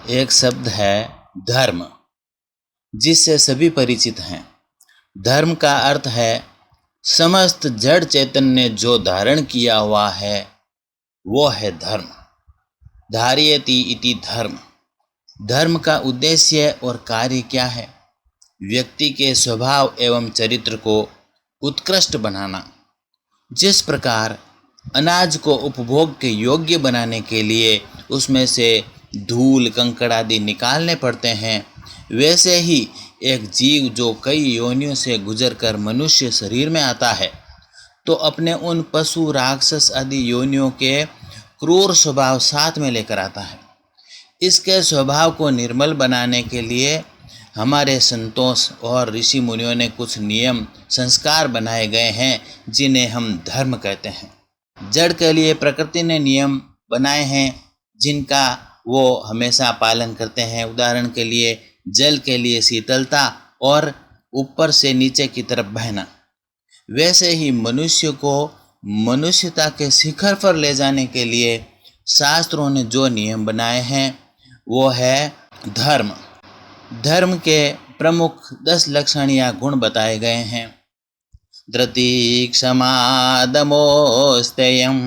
एक शब्द है धर्म, जिससे सभी परिचित हैं। धर्म का अर्थ है समस्त जड़ चैतन्य जो धारण किया हुआ है वो है धर्म। धारयति इति धर्म। धर्म का उद्देश्य और कार्य क्या है? व्यक्ति के स्वभाव एवं चरित्र को उत्कृष्ट बनाना। जिस प्रकार अनाज को उपभोग के योग्य बनाने के लिए उसमें से धूल कंकड़ आदि निकालने पड़ते हैं, वैसे ही एक जीव जो कई योनियों से गुजरकर मनुष्य शरीर में आता है तो अपने उन पशु राक्षस आदि योनियों के क्रूर स्वभाव साथ में लेकर आता है। इसके स्वभाव को निर्मल बनाने के लिए हमारे संतों और ऋषि मुनियों ने कुछ नियम संस्कार बनाए गए हैं जिन्हें हम धर्म कहते हैं। जड़ के लिए प्रकृति ने नियम बनाए हैं जिनका वो हमेशा पालन करते हैं। उदाहरण के लिए जल के लिए शीतलता और ऊपर से नीचे की तरफ बहना। वैसे ही मनुष्य को मनुष्यता के शिखर पर ले जाने के लिए शास्त्रों ने जो नियम बनाए हैं वो है धर्म। धर्म के प्रमुख 10 लक्षण या गुण बताए गए हैं। धृति क्षमा दमो स्थेयं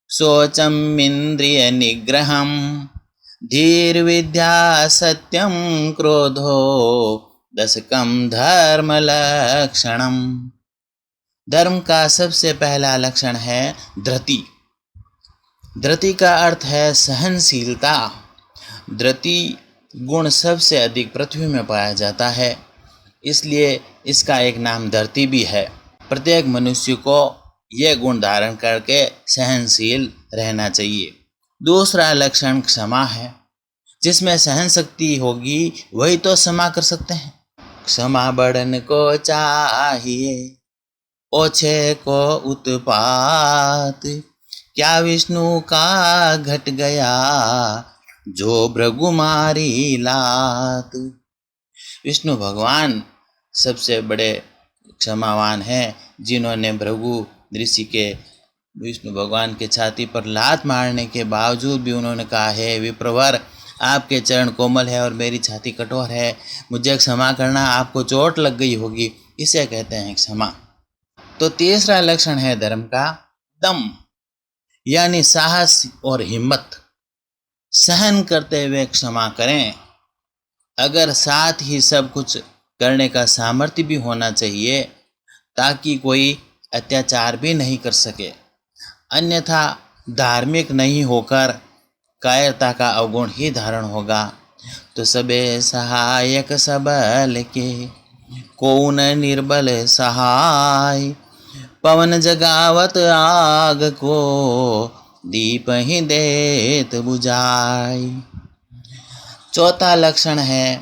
शौचम इंद्रिय निग्रहम धीर विद्या सत्यम क्रोधो दशकम धर्म लक्षणम। धर्म का सबसे पहला लक्षण है धृति। धृति का अर्थ है सहनशीलता। धृति गुण सबसे अधिक पृथ्वी में पाया जाता है, इसलिए इसका एक नाम धरती भी है। प्रत्येक मनुष्य को यह गुण धारण करके सहनशील रहना चाहिए। दूसरा लक्षण क्षमा है। जिसमें सहन शक्ति होगी वही तो क्षमा कर सकते हैं। क्षमा बढ़न को चाहिए ओछे को उत्पात, क्या विष्णु का घट गया जो भृगु मारी लात। विष्णु भगवान सबसे बड़े क्षमावान हैं, जिन्होंने भृगु ऋषि के विष्णु भगवान के छाती पर लात मारने के बावजूद भी उन्होंने कहा, है विप्रवर, आपके चरण कोमल है और मेरी छाती कठोर है, मुझे क्षमा करना, आपको चोट लग गई होगी। इसे कहते हैं क्षमा। तो तीसरा लक्षण है धर्म का दम, यानी साहस और हिम्मत। सहन करते हुए क्षमा करें। अगर साथ ही सब कुछ करने का सामर्थ्य भी होना चाहिए ताकि कोई अत्याचार भी नहीं कर सके, अन्यथा धार्मिक नहीं होकर कायरता का अवगुण ही धारण होगा। तो सबे सहायक सबल के कौन निर्बल सहाय, पवन जगावत आग को दीप ही देत बुझाई। चौथा लक्षण है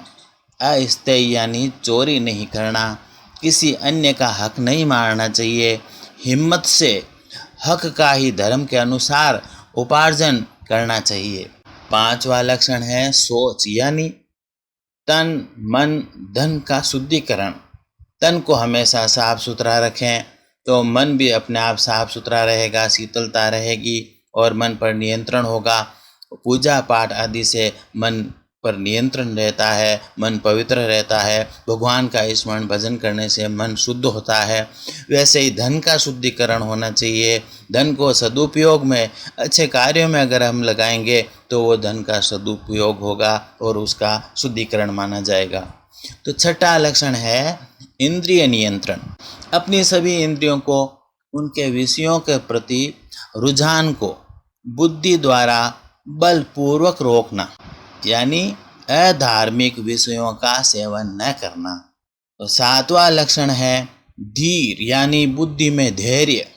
अस्तेय, यानी चोरी नहीं करना, किसी अन्य का हक नहीं मारना चाहिए। हिम्मत से हक का ही धर्म के अनुसार उपार्जन करना चाहिए। पांचवा लक्षण है सोच, यानी तन मन धन का शुद्धिकरण। तन को हमेशा साफ सुथरा रखें तो मन भी अपने आप साफ सुथरा रहेगा, शीतलता रहेगी और मन पर नियंत्रण होगा। पूजा पाठ आदि से मन पर नियंत्रण रहता है, मन पवित्र रहता है। भगवान का स्मरण भजन करने से मन शुद्ध होता है। वैसे ही धन का शुद्धिकरण होना चाहिए। धन को सदुपयोग में, अच्छे कार्यों में अगर हम लगाएंगे तो वो धन का सदुपयोग होगा और उसका शुद्धिकरण माना जाएगा। तो छठा लक्षण है इंद्रिय नियंत्रण। अपनी सभी इंद्रियों को उनके विषयों के प्रति रुझान को बुद्धि द्वारा बलपूर्वक रोकना, यानी अधार्मिक विषयों का सेवन न करना। तो सातवां लक्षण है धीर, यानी बुद्धि में धैर्य।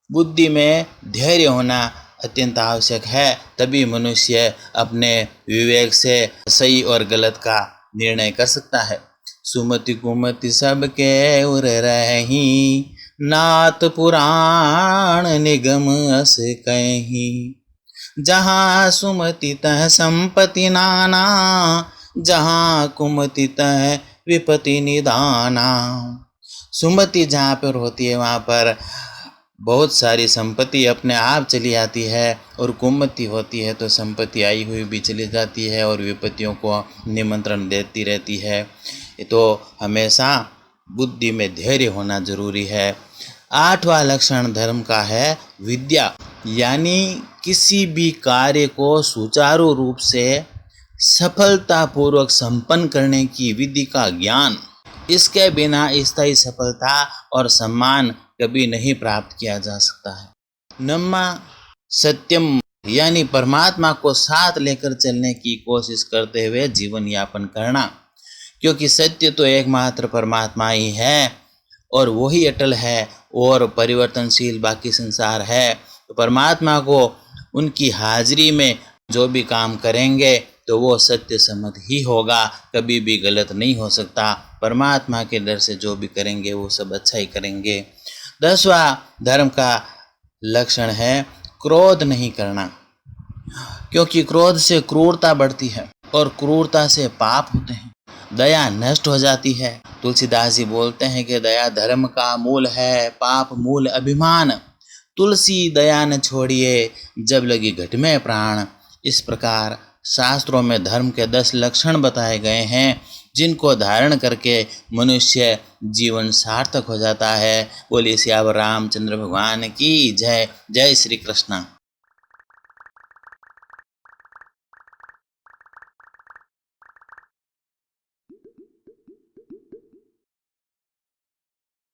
बुद्धि में धैर्य होना अत्यंत आवश्यक है, तभी मनुष्य अपने विवेक से सही और गलत का निर्णय कर सकता है। सुमति कुमति सबके उर रही, नाथ पुराण निगम अस कहीं। जहाँ सुमति तह संपत्ति नाना, जहाँ कुमति तह विपत्ति निदाना। सुमति जहाँ पर होती है वहाँ पर बहुत सारी संपत्ति अपने आप चली आती है और कुमति होती है तो संपत्ति आई हुई भी चली जाती है और विपत्तियों को निमंत्रण देती रहती है। तो हमेशा बुद्धि में धैर्य होना जरूरी है। 8वां लक्षण धर्म का है विद्या, यानी किसी भी कार्य को सुचारू रूप से सफलतापूर्वक संपन्न करने की विधि का ज्ञान। इसके बिना स्थायी सफलता और सम्मान कभी नहीं प्राप्त किया जा सकता है। 9वां सत्यम, यानी परमात्मा को साथ लेकर चलने की कोशिश करते हुए जीवन यापन करना, क्योंकि सत्य तो एकमात्र परमात्मा ही है और वही अटल है और परिवर्तनशील बाकी संसार है। तो परमात्मा को उनकी हाजिरी में जो भी काम करेंगे तो वो सत्य सम्मत ही होगा, कभी भी गलत नहीं हो सकता। परमात्मा के डर से जो भी करेंगे वो सब अच्छा ही करेंगे। 10वां धर्म का लक्षण है क्रोध नहीं करना, क्योंकि क्रोध से क्रूरता बढ़ती है और क्रूरता से पाप होते हैं, दया नष्ट हो जाती है। तुलसीदास जी बोलते हैं कि दया धर्म का मूल है, पाप मूल अभिमान। तुलसी दया न छोड़िए, जब लगी घट में प्राण। इस प्रकार शास्त्रों में धर्म के 10 लक्षण बताए गए हैं, जिनको धारण करके मनुष्य जीवन सार्थक हो जाता है। बोलिए सियावर रामचंद्र भगवान की जय। जय श्री कृष्ण।